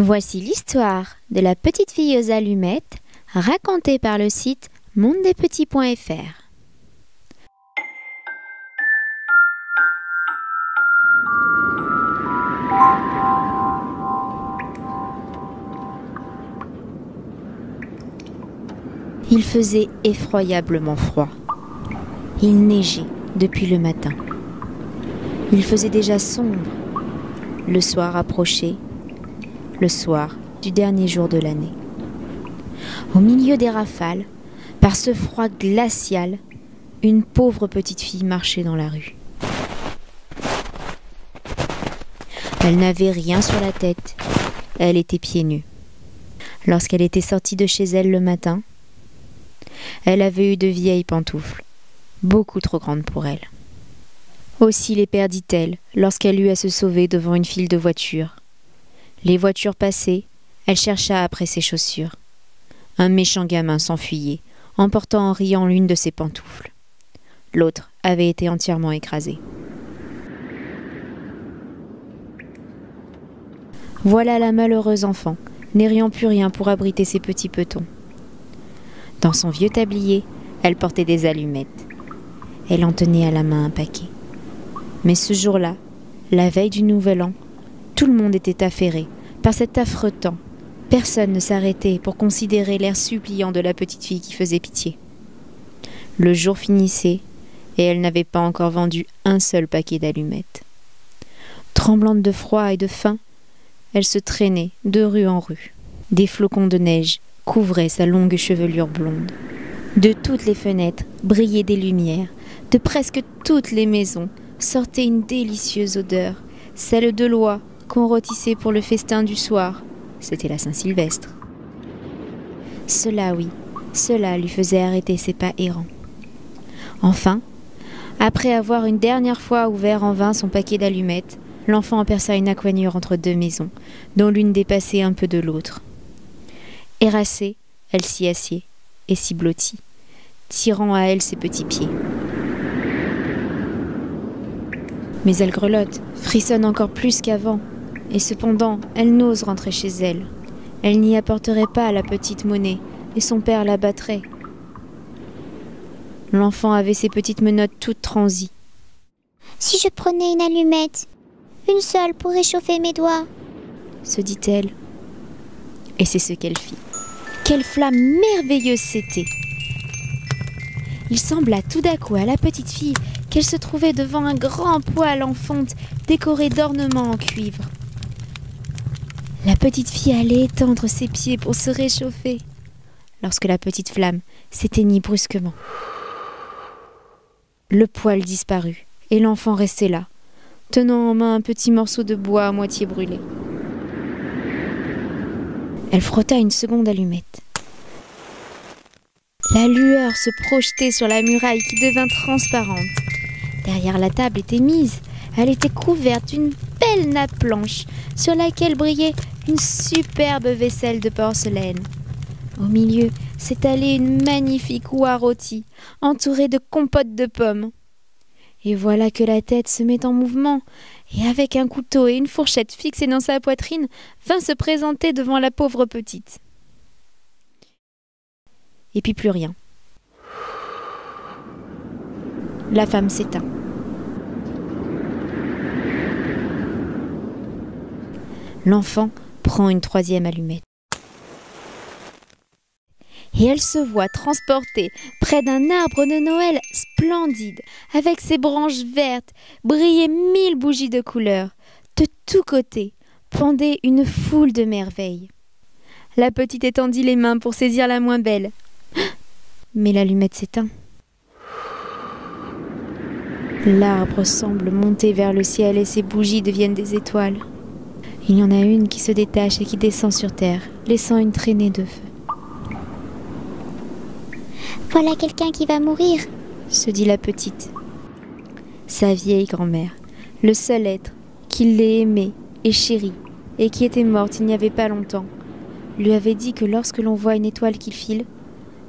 Voici l'histoire de la petite fille aux allumettes, racontée par le site mondedespetits.fr. Il faisait effroyablement froid. Il neigeait depuis le matin. Il faisait déjà sombre. Le soir approchait, le soir du dernier jour de l'année. Au milieu des rafales, par ce froid glacial, une pauvre petite fille marchait dans la rue. Elle n'avait rien sur la tête. Elle était pieds nus. Lorsqu'elle était sortie de chez elle le matin, elle avait eu de vieilles pantoufles, beaucoup trop grandes pour elle. Aussi les perdit-elle lorsqu'elle eut à se sauver devant une file de voitures. Les voitures passaient, elle chercha après ses chaussures. Un méchant gamin s'enfuyait, emportant en riant l'une de ses pantoufles. L'autre avait été entièrement écrasée. Voilà la malheureuse enfant, n'ayant plus rien pour abriter ses petits petons. Dans son vieux tablier, elle portait des allumettes. Elle en tenait à la main un paquet. Mais ce jour-là, la veille du Nouvel An, tout le monde était affairé par cet affreux temps. Personne ne s'arrêtait pour considérer l'air suppliant de la petite fille qui faisait pitié. Le jour finissait et elle n'avait pas encore vendu un seul paquet d'allumettes. Tremblante de froid et de faim, elle se traînait de rue en rue. Des flocons de neige couvraient sa longue chevelure blonde. De toutes les fenêtres brillaient des lumières. De presque toutes les maisons sortait une délicieuse odeur, celle de l'oie qu'on rôtissait pour le festin du soir. C'était la Saint-Sylvestre. Cela, oui, cela lui faisait arrêter ses pas errants. Enfin, après avoir une dernière fois ouvert en vain son paquet d'allumettes, l'enfant aperça une encoignure entre deux maisons, dont l'une dépassait un peu de l'autre. Harassée, elle s'y assied et s'y blottit, tirant à elle ses petits pieds. Mais elle grelotte, frissonne encore plus qu'avant, et cependant, elle n'ose rentrer chez elle. Elle n'y apporterait pas la petite monnaie, et son père la battrait. L'enfant avait ses petites menottes toutes transies. « Si je prenais une allumette, une seule pour réchauffer mes doigts !» se dit-elle. Et c'est ce qu'elle fit. Quelle flamme merveilleuse c'était! Il sembla tout d'un coup à la petite fille qu'elle se trouvait devant un grand poêle en fonte décoré d'ornements en cuivre. La petite fille allait étendre ses pieds pour se réchauffer, lorsque la petite flamme s'éteignit brusquement. Le poêle disparut et l'enfant restait là, tenant en main un petit morceau de bois à moitié brûlé. Elle frotta une seconde allumette. La lueur se projetait sur la muraille qui devint transparente. Derrière la table était mise. Elle était couverte d'une belle nappe blanche sur laquelle brillait une superbe vaisselle de porcelaine. Au milieu s'étalait une magnifique oie rôtie, entourée de compote de pommes. Et voilà que la tête se met en mouvement, et avec un couteau et une fourchette fixée dans sa poitrine, vint se présenter devant la pauvre petite. Et puis plus rien. La femme s'éteint. L'enfant prend une troisième allumette. Et elle se voit transportée près d'un arbre de Noël splendide, avec ses branches vertes, brillaient 1000 bougies de couleur. De tous côtés pendait une foule de merveilles. La petite étendit les mains pour saisir la moins belle. Mais l'allumette s'éteint. L'arbre semble monter vers le ciel et ses bougies deviennent des étoiles. Il y en a une qui se détache et qui descend sur terre, laissant une traînée de feu. « Voilà quelqu'un qui va mourir !» se dit la petite. Sa vieille grand-mère, le seul être qui l'ait aimée et chérie, et qui était morte il n'y avait pas longtemps, lui avait dit que lorsque l'on voit une étoile qui file,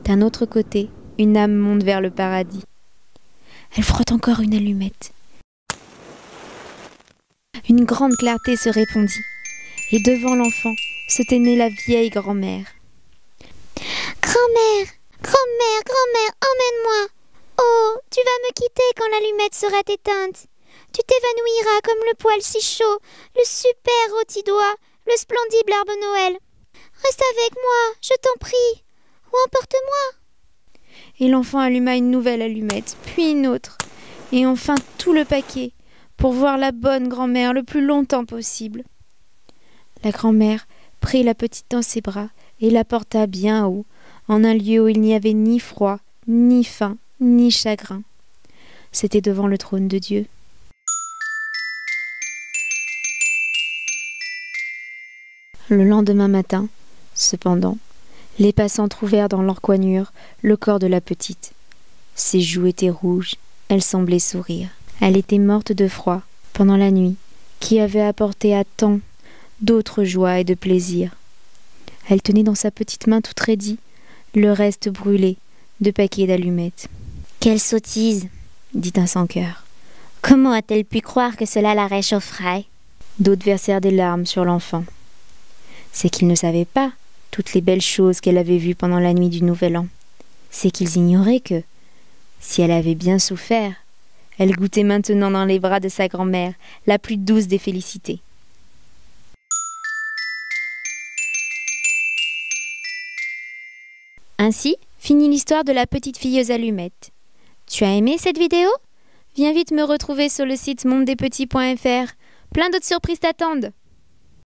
d'un autre côté, une âme monte vers le paradis. Elle frotte encore une allumette. Une grande clarté se répandit, Et devant l'enfant se tenait la vieille grand-mère. Grand-mère, grand-mère, grand-mère, emmène-moi. Oh, tu vas me quitter quand l'allumette sera éteinte. Tu t'évanouiras comme le poil si chaud, le super rôti d'oie, le splendide arbre Noël. Reste avec moi, je t'en prie, ou emporte-moi. Et l'enfant alluma une nouvelle allumette, puis une autre, et enfin tout le paquet, pour voir la bonne grand-mère le plus longtemps possible. La grand-mère prit la petite dans ses bras et la porta bien haut, en un lieu où il n'y avait ni froid, ni faim, ni chagrin. C'était devant le trône de Dieu. Le lendemain matin, cependant, les passants trouvèrent dans l'encoignure le corps de la petite. Ses joues étaient rouges, elle semblait sourire. Elle était morte de froid pendant la nuit, qui avait apporté à tant d'autres joies et de plaisirs. Elle tenait dans sa petite main toute raidie le reste brûlé de paquets d'allumettes. « Quelle sottise !» dit un sans-cœur. « Comment a-t-elle pu croire que cela la réchaufferait ?» D'autres versèrent des larmes sur l'enfant. C'est qu'ils ne savaient pas toutes les belles choses qu'elle avait vues pendant la nuit du Nouvel An. C'est qu'ils ignoraient que, si elle avait bien souffert, elle goûtait maintenant dans les bras de sa grand-mère la plus douce des félicités. Ainsi finit l'histoire de la petite fille aux allumettes. Tu as aimé cette vidéo ? Viens vite me retrouver sur le site mondedespetits.fr. Plein d'autres surprises t'attendent.